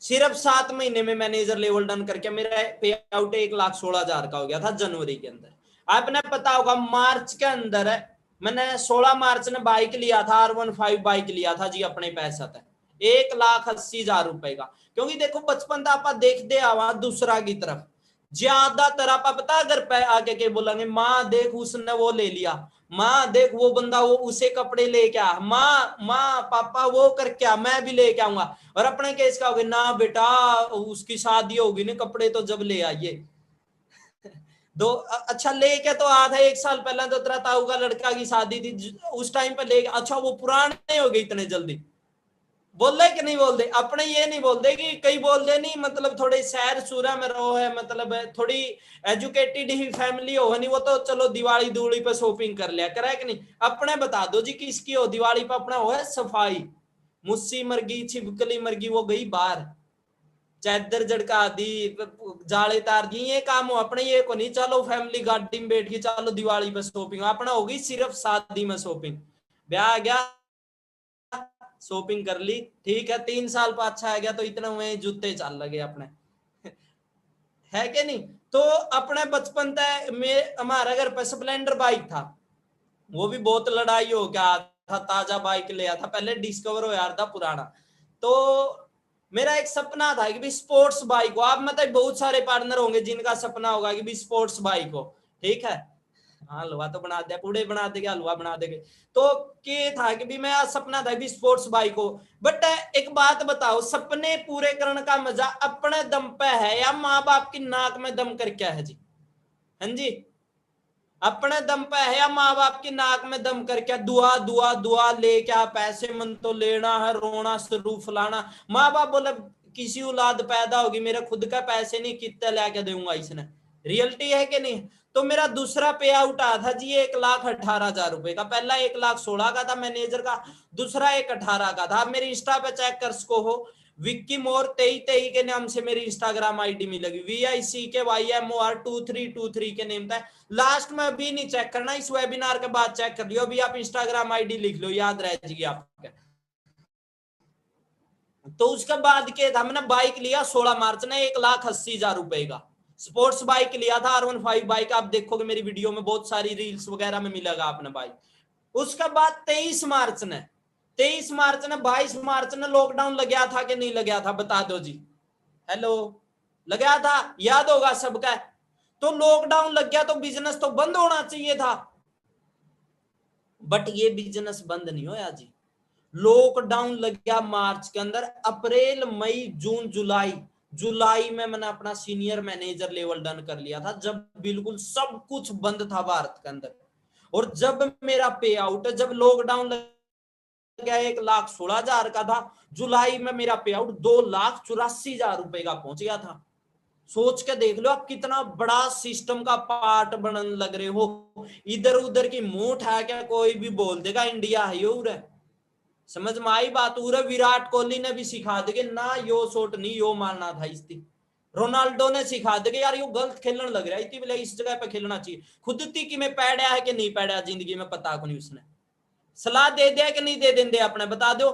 सिर्फ 7 महीने में मैनेजर लेवल डन करके मेरा पे आउट 1,16,000 का हो गया था जनवरी के अंदर। आपने पता होगा मार्च के अंदर मैंने 16 मार्च ने बाइक लिया था, R15 बाइक लिया था जी अपने पैसा था, 1,80,000 रुपए का। क्योंकि देखो बचपन था आप देखते आवा दूसरा की तरफ, ज्यादातर आप पता अगर आगे के बोलेंगे माँ देख उसने वो ले लिया, माँ देख वो बंदा वो उसे कपड़े लेके आ, माँ माँ पापा वो करके आ, मैं भी लेके आऊंगा। और अपने केस का होगा ना बेटा उसकी शादी होगी ना, कपड़े तो जब ले आइए। दो अच्छा लेके तो आधा 1 साल पहले तो तेरा ताऊ का लड़का की शादी थी, उस टाइम पे लेके अच्छा वो पुराने हो गए इतने जल्दी। बोल रहे कि नहीं बोल दे अपने, ये नहीं बोल दे कि कई बोल दे नहीं, मतलब थोड़े शहर सूरा में रहो है, मतलब थोड़ी एजुकेटेड ही फैमिली हो नहीं, वो तो चलो दिवाली दूली पे शॉपिंग कर लिया करे कि नहीं। अपने बता दो जी किसकी हो दिवाली पे अपना हो है सफाई, मुस्सी मरगी छिपकली मरगी वो गई बाहर, चादर झड़का दी, जाले तार दी, ये काम हो अपने। ये को नहीं चलो फैमिली गाड़ी में बैठ के चलो दिवाली पे शॉपिंग, अपना होगी सिर्फ शादी में शॉपिंग। ब्याह आ गया शॉपिंग कर ली, ठीक है, 3 साल पाछा आ गया तो इतना में जूते चल लगे अपने है कि नहीं। तो अपने बचपन तक में हमारा घर पर स्प्लेंडर बाइक था, वो भी बहुत लड़ाई हो गया था, ताजा बाइक लिया था, पहले डिस्कवर हो यार था पुराना। तो मेरा एक सपना था कि भी स्पोर्ट्स बाइक हो। आप मतलब बहुत सारे पार्टनर होंगे जिनका सपना होगा कि भी स्पोर्ट्स बाइक हो, ठीक है। हाँ हलवा तो बना दिया, पूड़े बना देंगे, हलवा बना देंगे। तो ये था कि भी मैं सपना था भी स्पोर्ट्स बाइक हो। बट एक बात बताओ, सपने पूरे करने का मजा अपने दम पे है या माँ बाप की नाक में दम कर क्या है जी? हाँ जी, अपने दम पे है या माँ बाप की नाक में दम कर क्या? दुआ दुआ दुआ ले क्या पैसे मन तो लेना है, रोना शुरू फलाना। माँ बाप बोले किसी औलाद पैदा होगी मेरे खुद का पैसे नहीं, कितने लेके दूंगा इसने, रियलिटी है कि नहीं। तो मेरा दूसरा पे आउट आया था जी 1,18,000 रुपए का। पहला 1,16,000 का था मैनेजर का, दूसरा 1,18,000 का था। आप मेरी इंस्टा पे चेक कर सको हो, विक्की मोर 2323 के नाम से मेरी इंस्टाग्राम आईडी मिलेगी, VICKYMOR2323 के नेम था। लास्ट में अभी नहीं चेक करना, इस वेबिनार के बाद चेक कर लियो, अभी आप इंस्टाग्राम आईडी लिख लो याद रह जाएगी आपके। तो उसके बाद क्या था, मैंने बाइक लिया 16 मार्च ने 1,80,000 रुपए का स्पोर्ट्स बाइक लिया था, R15 बाइक। आप देखोगे मेरी वीडियो में बहुत सारी रील्स वगैरह में मिलेगा आपने बाइक। उसके बाद 23 मार्च ने 22 मार्च ने लॉकडाउन लग गया था कि नहीं लग गया था बता दो जी। हेलो, लग गया था, याद होगा सबका। तो लॉकडाउन लग गया तो बिजनेस तो बंद होना चाहिए था, बट ये बिजनेस बंद नहीं होया जी। लॉकडाउन लग गया मार्च के अंदर, अप्रैल मई जून जुलाई, जुलाई में मैंने अपना सीनियर मैनेजर लेवल डन कर लिया था, जब बिल्कुल सब कुछ बंद था भारत के अंदर। और जब मेरा पे आउट, जब लॉकडाउन गया 1,16,000 का था, जुलाई में मेरा पे आउट 2,84,000 रुपए का पहुंच गया था। सोच के देख लो आप कितना बड़ा सिस्टम का पार्ट बनने लग रहे हो। इधर उधर की मुंह उठा के कोई भी बोल देगा इंडिया है यो रे, समझ में आई बात। उरे विराट कोहली ने भी सिखा देगे ना यो शॉट नहीं यो मारना था, इसकी रोनाल्डो ने सिखा देगे यार यो गलत खेलने लग रहा है, इतनी बोले इस जगह पे खेलना चाहिए। खुद ती कि मैं पैड़ा है कि नहीं पैड़ा जिंदगी में पता को नहीं, उसने सलाह दे दिया कि नहीं दे देंगे अपने बता दो।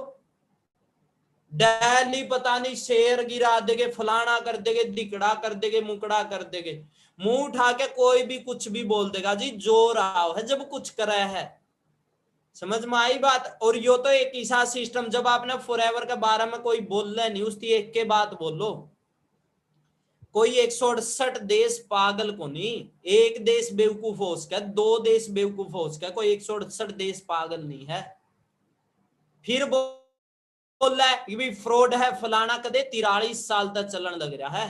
डेली पता नहीं शेर गिरा देगे, फलाना कर देगे, दिकड़ा कर देगे, मुकड़ा कर देगे, मुंह उठा के कोई भी कुछ भी बोल देगा जी, जोर आओ है जब कुछ करा है, समझ में आई बात। और यो तो एक ऐसा सिस्टम जब आपने फॉरएवर के बारे में कोई बोल रहा नहीं उसकी एक के बात बोलो। कोई 168 देश पागल को नहीं, एक देश बेवकूफ हो उसका, 2 देश बेवकूफ हो उसका, कोई 168 देश पागल नहीं है। फिर बोल रहा है कि फ्रॉड है फलाना, कदे 43 साल तक चलन लग रहा है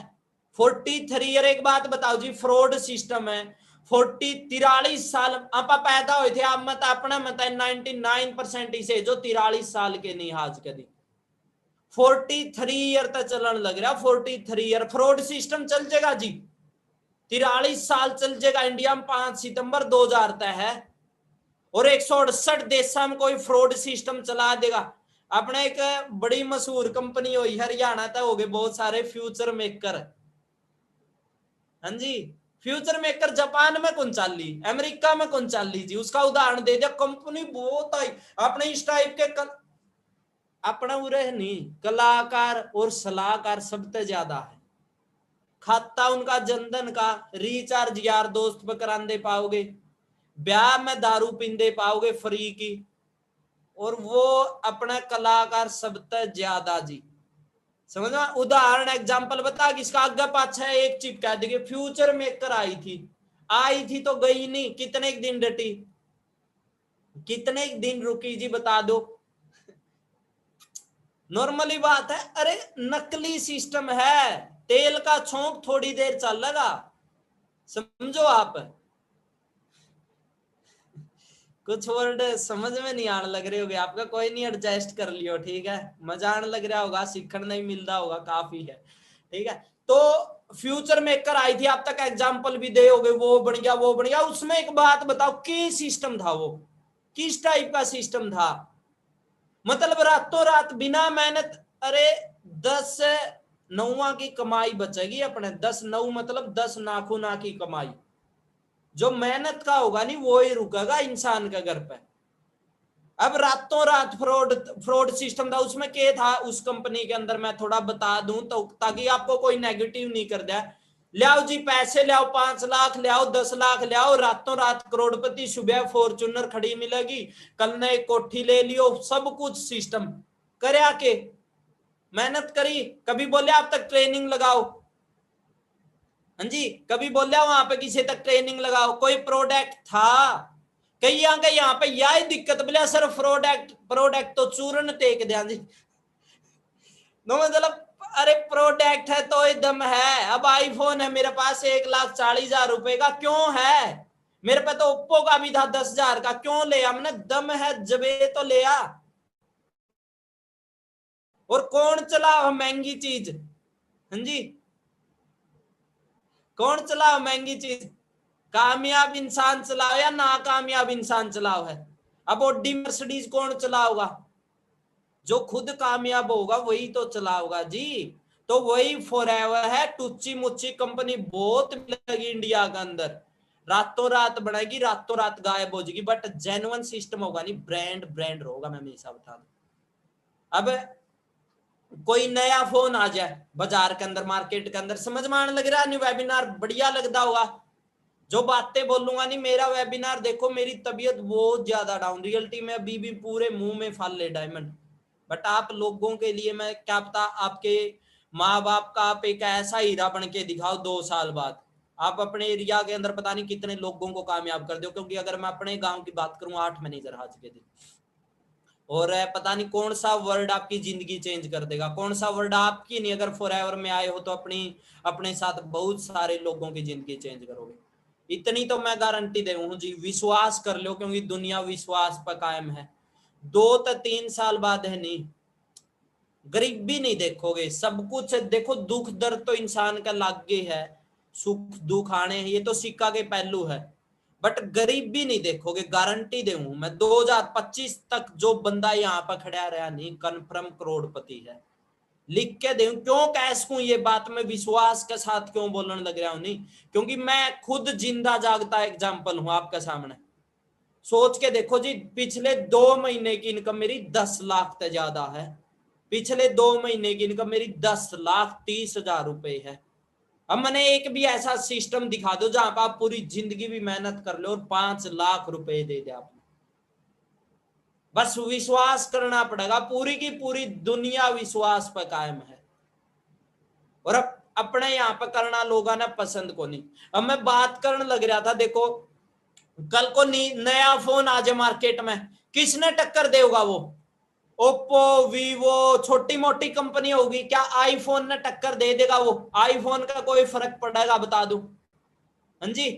43 ईयर। एक बात बताओ जी, फ्रॉड सिस्टम है 43 साल आप पैदा हुए थे आप मत अपना मत 99% इसे जो 43 साल के नहीं आज कदी 43 ईयर तक चलन लग रहा, 43 ईयर फ्रॉड सिस्टम चल जाएगा जी, 43 साल चल जाएगा। इंडिया में 5 सितंबर 2000 तक है और 168 देशों में कोई फ्रॉड सिस्टम चला देगा। अपने एक बड़ी मशहूर कंपनी हुई हरियाणा तक हो गए बहुत सारे फ्यूचर मेकर, हाँ जी फ्यूचर मेकर जापान में कौन चाली, अमेरिका में कौन चाली जी, उसका उदाहरण दे दिया। कंपनी बहुत आई अपने इस टाइप के अपना उरे नहीं, कलाकार और सलाहकार सबसे ज्यादा है। खाता उनका जनधन का रिचार्ज यार दोस्त पर करांदे पाओगे, ब्याह में दारू पींदे पाओगे फ्री की, और वो अपना कलाकार सबसे ज्यादा जी, समझ में। उदाहरण एग्जांपल बता किसका आगे पाछा है एक चिप कह देगी फ्यूचर मेकर आई थी तो गई नहीं, कितने दिन डटी, कितने दिन रुकी जी बता दो। नॉर्मली बात है, अरे नकली सिस्टम है, तेल का छोंक थोड़ी देर चलेगा, समझो आप। कुछ वर्ड समझ में नहीं आने लग रहे होगे आपका, कोई नहीं एडजस्ट कर लियो ठीक है, मजा आने लग रहा होगा, सीखने नहीं मिल रहा होगा काफी है ठीक है। तो फ्यूचर मेकर आई थी आप तक एग्जांपल भी दे होगे, वो बन गया वो बन गया। उसमें एक बात बताओ की सिस्टम था वो, किस टाइप का सिस्टम था, मतलब रातों रात बिना मेहनत, अरे 10/9 की कमाई बचेगी अपने, 10/9 मतलब 10 नाखूना की कमाई, जो मेहनत का होगा नहीं वो ही रुकेगा इंसान के घर पे। अब रातों रात फ्रॉड सिस्टम था, उसमें क्या था उस कंपनी के अंदर मैं थोड़ा बता दूं तो ताकि आपको कोई नेगेटिव नहीं कर दे। ले आओ जी पैसे ले आओ, 5 लाख ले आओ, 10 लाख ले आओ, रातों रात करोड़पति, सुबह फॉर्चूनर खड़ी मिलेगी, कल ने कोठी ले लियो, सब कुछ सिस्टम करे आके मेहनत करी। कभी बोले आप तक ट्रेनिंग लगाओ, हाँ जी कभी बोले वहां पे किसी तक ट्रेनिंग लगाओ, कोई प्रोडक्ट था कहीं यहाँ पे यही दिक्कत बोले सर प्रोडक्ट तो चूरन टेक दिया जी, नो मतलब अरे प्रोडक्ट है तो एकदम है। अब आईफोन है मेरे पास 1,40,000 रुपए का, क्यों है, मेरे पे तो ओप्पो का भी था 10,000 का, क्यों ले हमने, दम है जबे तो ले आ। और कौन चला महंगी चीज, हाँ जी कौन चलाओ महंगी चीज, कामयाब इंसान चलाओ या नाकामयाब इंसान चलाओ है। अब ऑडी मर्सिडीज कौन चलाओगा, जो खुद कामयाब होगा वही तो चलाओगा जी। तो वही फॉरएवर है, टुच्ची मुच्ची कंपनी बहुत लगी इंडिया के अंदर, रातों रात बनाएगी रातों रात गायब हो जाएगी, बट जेन्युइन सिस्टम होगा नहीं, ब्रांड होगा, मैं हमेशा बता दूं। अब कोई नया फोन आ जाए बाजार के अंदर मार्केट के अंदर, समझ में आने लग रहा है, वेबिनार बढ़िया लगता होगा, जो बातें बोलूंगा नहीं, मेरा वेबिनार देखो मेरी तबीयत बहुत ज्यादा डाउन, रियलिटी में अभी भी पूरे मुंह में फल ले डायमंड, बट आप लोगों के लिए मैं क्या पता आपके माँ बाप का आप एक ऐसा हीरा बन के दिखाओ 2 साल बाद, आप अपने एरिया के अंदर पता नहीं कितने लोगों को कामयाब कर दो। क्योंकि अगर मैं अपने गांव की बात करूं 8 मैनेजर आज के दिन, और पता नहीं कौन सा वर्ड आपकी जिंदगी चेंज कर देगा, कौन सा वर्ड आपकी नहीं, अगर फॉरएवर में आए हो तो अपने साथ बहुत सारे लोगों की जिंदगी चेंज करोगे, इतनी तो मैं गारंटी दे हूं जी, विश्वास कर लो क्योंकि दुनिया विश्वास पर कायम है। 2 से 3 साल बाद है नहीं, गरीबी नहीं देखोगे, सब कुछ देखो, दुख दर्द तो इंसान का लागे है, सुख दुख आने हैं, ये तो सिक्का के पहलू है, बट गरीबी नहीं देखोगे, गारंटी दूं मैं। 2025 तक जो बंदा यहाँ पर खड़ा रहा नहीं, कन्फर्म करोड़पति है, लिख के दूं। क्यों कैश को ये बात मैं विश्वास के साथ क्यों बोलने लग रहा हूं, नहीं क्योंकि मैं खुद जिंदा जागता एग्जाम्पल हूं आपके सामने। सोच के देखो जी, पिछले 2 महीने की इनकम मेरी 10 लाख से ज्यादा है, पिछले 2 महीने की इनकम मेरी 10,30,000 रुपए है। अब मैंने एक भी ऐसा सिस्टम दिखा दो जहां पर आप पूरी जिंदगी भी मेहनत कर लो और 5 लाख रुपए दे दे आपने, बस विश्वास करना पड़ेगा, पूरी की पूरी दुनिया विश्वास पर कायम है, और अब अपने यहाँ पे करना लोगों ने पसंद को नहीं। अब मैं बात करने लग रहा था, देखो कल को नया फोन आ जाए मार्केट में, किसने टक्कर देगा वो? ओप्पो, वीवो, छोटी मोटी कंपनी होगी, क्या आईफोन ने टक्कर दे देगा वो? आईफोन का कोई फर्क पड़ेगा बता दो? हाँ जी,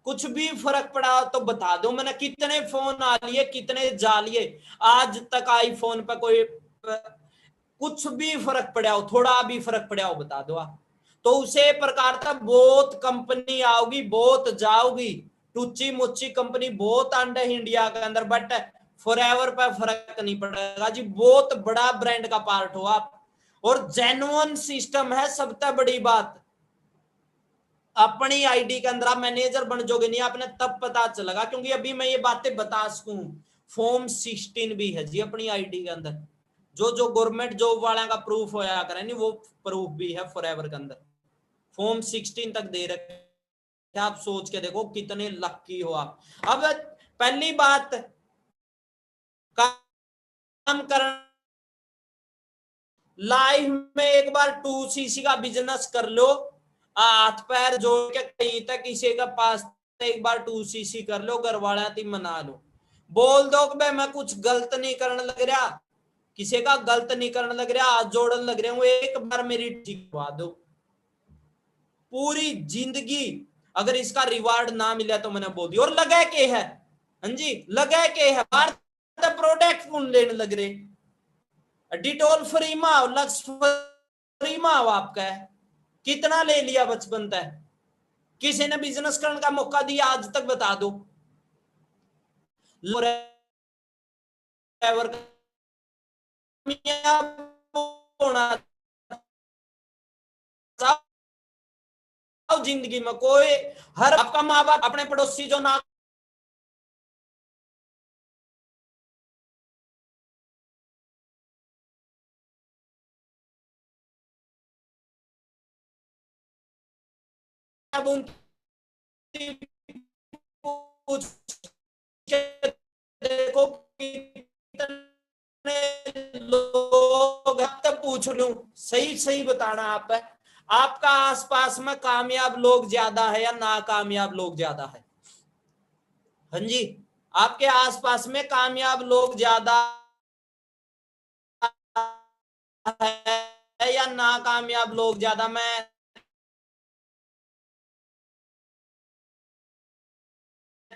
कुछ भी फर्क पड़ा तो बता दो। मैंने कितने फोन आ लिए, कितने जा लिए, आज तक आईफोन पर कोई कुछ भी फर्क पड़ा हो, थोड़ा भी फर्क पड़ा हो बता दो आप। तो उसे प्रकार था, बहुत कंपनी आओगी, बहुत जाओगी, टूची मुच्ची कंपनी बहुत आंडे इंडिया के अंदर, बट फॉरएवर पर फर्क नहीं पड़ेगा जी, बहुत बड़ा ब्रांड का पार्ट हो आप, और जेन्युइन सिस्टम है। सबसे बड़ी बात, अपनी आईडी के अंदर आप मैनेजर बन जाओगे नहीं, आपने तब पता चलेगा, क्योंकि अभी मैं ये बातें बता सकूं, फॉर्म 16 भी है जी अपनी आईडी के अंदर, जो गवर्नमेंट जॉब वाला का प्रूफ होया करे नहीं, वो प्रूफ भी है फॉरएवर के अंदर, फॉर्म 16 तक दे रखे। आप सोच के देखो कितने लकी हो आप। अब पहली बात, काम करना, लाइफ में एक बार 2cc का बिजनेस कर लो, हाथ पैर जोड़ के कहीं तक किसी का पास एक बार 2cc कर लो, घर वाला ती मना लो, बोल दो कि भाई मैं कुछ गलत नहीं करने लग रहा, किसी का गलत नहीं करने लग रहा, हाथ जोड़ने लग रहा हूं, एक बार मेरी ठीक करवा दो, पूरी जिंदगी अगर इसका रिवार्ड ना मिला तो मैंने बोल दिया। और लगे के है, हाँ जी लगे के है, बाहर प्रोडक्ट कौन लेने लग रहे, डिटोल फ्री माओ, लक्स फ्री माओ आपका है, कितना ले लिया बचपन तक, किसी ने बिजनेस करने का मौका दिया आज तक बता दो? होना जिंदगी में कोई, हर आपका माँ बाप अपने पड़ोसी जो ना देखो कितने लोग, तब पूछ लूं, सही सही बताना आप है, आपका आसपास में कामयाब लोग ज्यादा है या नाकामयाब लोग ज्यादा है? हाँ जी, आपके आसपास में कामयाब लोग ज्यादा है या नाकामयाब लोग ज्यादा? मैं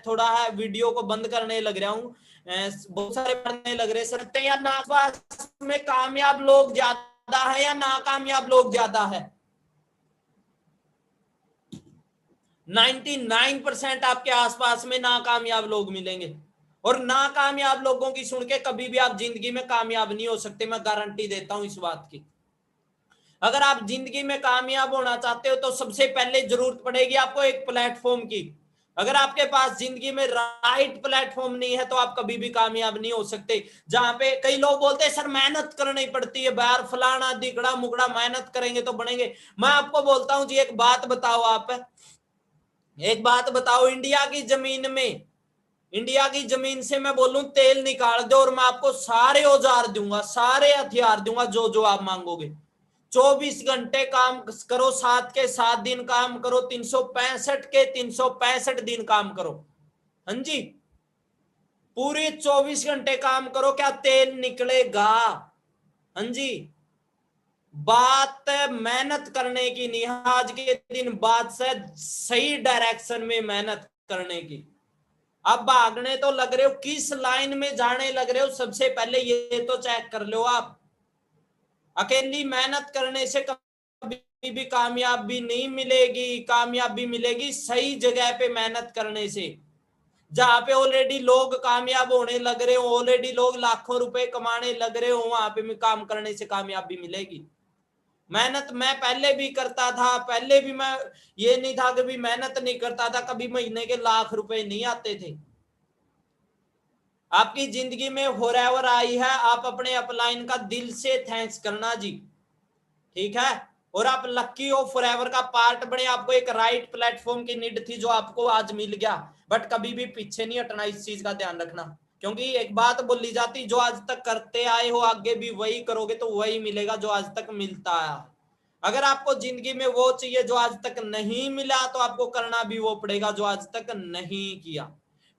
थोड़ा है वीडियो को बंद करने लग रहा हूँ, बहुत सारे पढ़ने लग रहे सर, या आसपास में कामयाब लोग ज्यादा है या नाकामयाब लोग ज्यादा है? 99% आपके आसपास में नाकामयाब लोग मिलेंगे, और नाकामयाब लोगों की सुन के कभी भी आप जिंदगी में कामयाब नहीं हो सकते, मैं गारंटी देता हूं इस बात की। अगर आप जिंदगी में कामयाब होना चाहते हो तो सबसे पहले जरूरत पड़ेगी आपको एक प्लेटफॉर्म की। अगर आपके पास जिंदगी में राइट प्लेटफॉर्म नहीं है तो आप कभी भी कामयाब नहीं हो सकते। जहां पे कई लोग बोलते हैं सर मेहनत करनी पड़ती है, बाहर फलाना दिगड़ा मुगड़ा, मेहनत करेंगे तो बनेंगे। मैं आपको बोलता हूं जी, एक बात बताओ, आप एक बात बताओ, इंडिया की जमीन से मैं बोलूं तेल निकाल दो और मैं आपको सारे औजार दूंगा, सारे हथियार दूंगा, जो जो आप मांगोगे। 24 घंटे काम करो, 7 के 7 दिन काम करो, 365 के 365 दिन काम करो, हाँ जी, पूरे 24 घंटे काम करो, क्या तेल निकलेगा? हाँ जी, बात मेहनत करने की नहीं, आज के दिन बात से सही डायरेक्शन में मेहनत करने की। आप भागने तो लग रहे हो, किस लाइन में जाने लग रहे हो सबसे पहले ये तो चेक कर लो आप। अकेली मेहनत करने से कभी भी कामयाबी नहीं मिलेगी, कामयाबी मिलेगी सही जगह पे मेहनत करने से। जहां पे ऑलरेडी लोग कामयाब होने लग रहे हो, ऑलरेडी लोग लाखों रुपए कमाने लग रहे हो, वहां पे भी काम करने से कामयाबी मिलेगी। मेहनत मैं पहले भी करता था, पहले भी मैं ये नहीं था कि भी मेहनत नहीं करता था, कभी महीने के लाख रुपए नहीं आते थे। आपकी जिंदगी में फॉरएवर आई है, आप अपने अपलाइन का दिल से थैंक्स करना जी, ठीक है। और आप लक्की हो, फॉरएवर का पार्ट बने, आपको एक राइट प्लेटफॉर्म की नीड थी जो आपको आज मिल गया। बट कभी भी पीछे नहीं हटना, इस चीज का ध्यान रखना, क्योंकि एक बात बोली जाती, जो आज तक करते आए हो आगे भी वही करोगे तो वही मिलेगा जो आज तक मिलता आया। अगर आपको जिंदगी में वो चाहिए जो आज तक नहीं मिला, तो आपको करना भी वो पड़ेगा जो आज तक नहीं किया,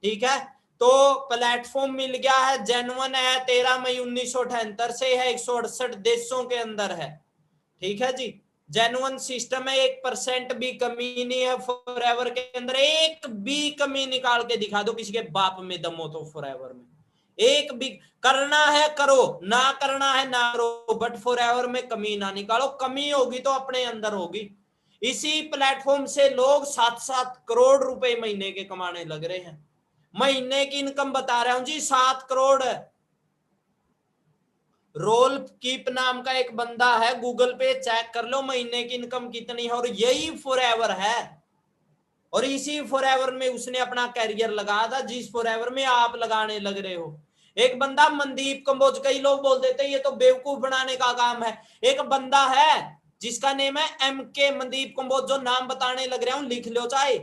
ठीक है। तो प्लेटफॉर्म मिल गया है, जेन्युइन है, 13 मई 1978 से है, 168 देशों के अंदर है, ठीक है जी। जेन्युइन सिस्टम है, 1% भी कमी नहीं है फॉरएवर के अंदर। एक भी कमी निकाल के दिखा दो, किसी के बाप में दम हो तो फॉरएवर में एक भी। करना है करो, ना करना है ना करो, बट फॉरएवर में कमी ना निकालो। कमी होगी तो अपने अंदर होगी। इसी प्लेटफॉर्म से लोग 7-7 करोड़ रुपए महीने के कमाने लग रहे हैं। महीने की इनकम बता रहा हूं जी, 7 करोड़। रोल कीप नाम का एक बंदा है, गूगल पे चेक कर लो महीने की इनकम कितनी है, और यही फॉरएवर है। और इसी फॉरएवर में उसने अपना कैरियर लगाया था, जिस फॉरएवर में आप लगाने लग रहे हो। एक बंदा मनदीप कंबोज, कई लोग बोल देते हैं ये तो बेवकूफ बनाने का काम है। एक बंदा है जिसका नेम है MK मनदीप कंबोज, जो नाम बताने लग रहा हूं लिख लो चाहे,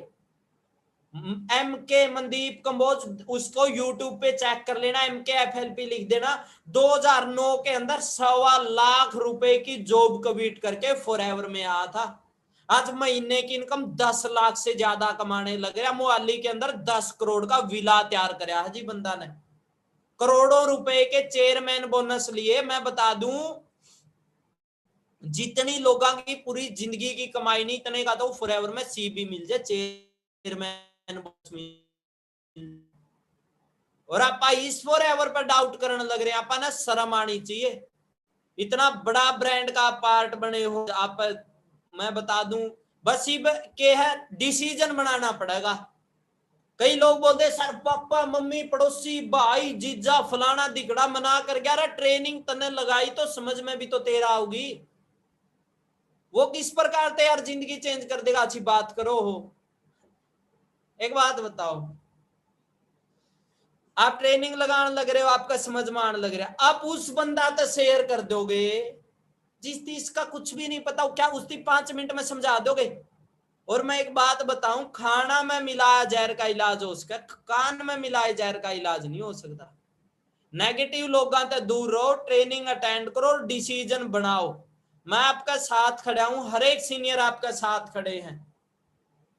MK मनदीप कंबोज, उसको यूट्यूब पे चेक कर लेना, MKFLP लिख देना। 2009 के अंदर 1.25 लाख रुपए की जॉब कमीट करके फॉरएवर में आया था। आज महीने की इनकम 10 लाख से ज्यादा कमाने लग गया। मोहाली के अंदर 10 करोड़ का विला तैयार कराया है जी बंदा ने। करोड़ों रुपए के चेयरमैन बोनस लिए। मैं बता दूं, जितनी लोगों की पूरी जिंदगी की कमाई नहीं, इतने का तो फॉरएवर में CB मिल जाए, चेयरमैन बोनस मिल। और आप इस फॉरएवर पर डाउट करने लग रहे हैं, आप ना शर्म आनी चाहिए। इतना बड़ा ब्रांड का पार्ट बने हो आप। मैं बता दूं, बस के है डिसीजन बनाना पड़ेगा। कई लोग बोलते सर पापा मम्मी पड़ोसी भाई जीजा फलाना दिगड़ा मना कर गया, अरे ट्रेनिंग तने लगाई तो समझ में भी तो तेरा होगी। वो किस प्रकार से यार जिंदगी चेंज कर देगा, अच्छी बात करो हो। एक बात बताओ, आप ट्रेनिंग लगाने लग रहे हो, आपका समझ में आने लग रहा है, आप उस बंदा तो शेयर कर दोगे जिस इसका कुछ भी नहीं पता, क्या उसकी 5 मिनट में समझा दोगे। और मैं एक बात बताऊं, खाना में मिलाया जहर का इलाज हो सकता, कान में मिलाए जहर का इलाज नहीं हो सकता। नेगेटिव लोगों से दूर रहो, ट्रेनिंग अटेंड करो और डिसीजन बनाओ। मैं आपका साथ खड़ा हूं, हर एक सीनियर आपका साथ खड़े हैं।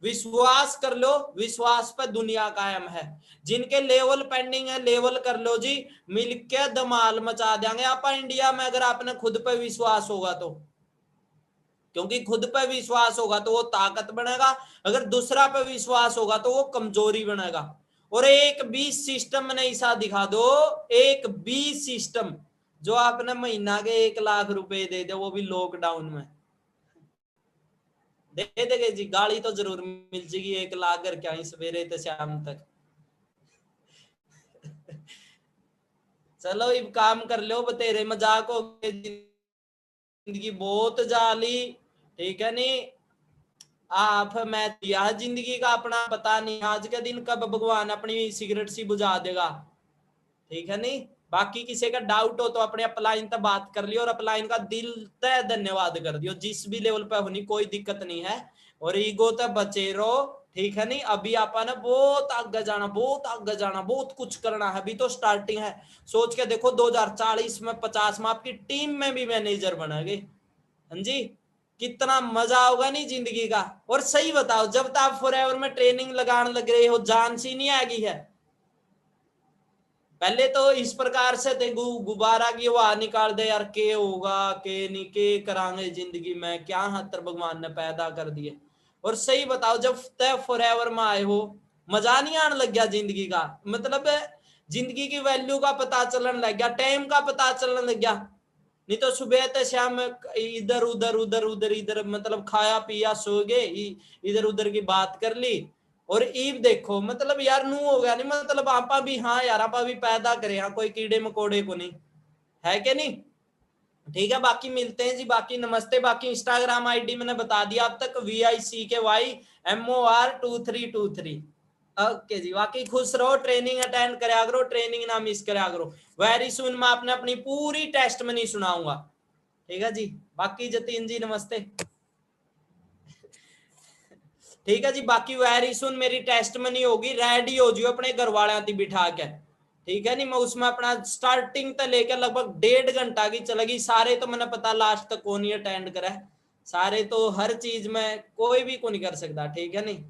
विश्वास कर लो, विश्वास पर दुनिया कायम है। जिनके लेवल पेंडिंग है लेवल कर लो जी, मिलके धमाल मचा देंगे आप इंडिया में, अगर आपने खुद पे विश्वास होगा तो। क्योंकि खुद पे विश्वास होगा तो वो ताकत बनेगा, अगर दूसरा पे विश्वास होगा तो वो कमजोरी बनेगा। और एक भी सिस्टम नहीं सा दिखा दो, एक भी सिस्टम जो आपने महीना के 1 लाख रुपए दे दे, वो भी लॉकडाउन में दे देंगे जी। गाड़ी तो जरूर मिल जाएगी, 1 लाख कर क्या ही सवेरे से शाम तक। चलो अब काम कर लो, बतेरे मजाक हो गए, जिंदगी बहुत जाली, ठीक है नहीं। आप मैं दिया जिंदगी का अपना, पता नहीं आज के दिन कब भगवान अपनी सिगरेट सी बुझा देगा, ठीक है नहीं। बाकी किसी का डाउट हो तो अपने अपलाइन तक बात कर लियो, और अपलाइन का दिल तय धन्यवाद कर दियो, जिस भी लेवल पे होनी कोई दिक्कत नहीं है। और ईगो तक बचे रहो, ठीक है नहीं। अभी आपा ना बहुत आगे जाना, बहुत आगे जाना, बहुत कुछ करना है, अभी तो स्टार्टिंग है। सोच के देखो 2040 में 50 में आपकी टीम में भी मैनेजर बनेंगे, हाँ जी। कितना मजा होगा नहीं जिंदगी का। और सही बताओ, जब तक आप फॉरएवर में ट्रेनिंग लगाने लग रहे हो, जान सी नहीं आएगी है। पहले तो इस प्रकार से थे, गुब्बारा की हवा निकाल दे यार, के होगा के नहीं, के करांगे जिंदगी में, क्या हतर भगवान ने पैदा कर दिए। और सही बताओ, जब तय फॉरएवर में आए हो, मजा नहीं आने लग गया जिंदगी का, मतलब जिंदगी की वैल्यू का पता चलने लग गया, टाइम का पता चलने लग गया। नहीं तो सुबह तो शाम इधर उधर उधर उधर इधर, मतलब खाया पिया सो गए, इधर उधर की बात कर ली। और ईब देखो मतलब यार नू हो गया नहीं, मतलब आपा भी, हाँ यार आपा भी पैदा करे, हाँ कोई कीड़े मकोड़े को नहीं है कि नहीं। ठीक है, बाकी मिलते हैं जी, बाकी नमस्ते। बाकी इंस्टाग्राम आईडी मैंने बता दिया अब तक, VICKYMOR2323। ओके जी, बाकी खुश रहो, ट्रेनिंग अटेंड करा करो, ट्रेनिंग ना मिस करा करो। वेरी सुन मैं आपने अपनी पूरी टेस्ट में नहीं सुनाऊंगा, ठीक है जी। बाकी जतीन जी नमस्ते। ठीक है जी, बाकी वेरी सुन मेरी टेस्ट में नहीं होगी, रेडी हो जियो अपने घर वाले आती बिठा के, ठीक है नहीं। मैं उसमें अपना स्टार्टिंग तक लेकर लगभग 1.5 घंटा की चलेगी, सारे तो मैंने पता लास्ट तक कौन ही अटेंड करा है, सारे तो हर चीज में कोई भी को नहीं कर सकता, ठीक है नहीं।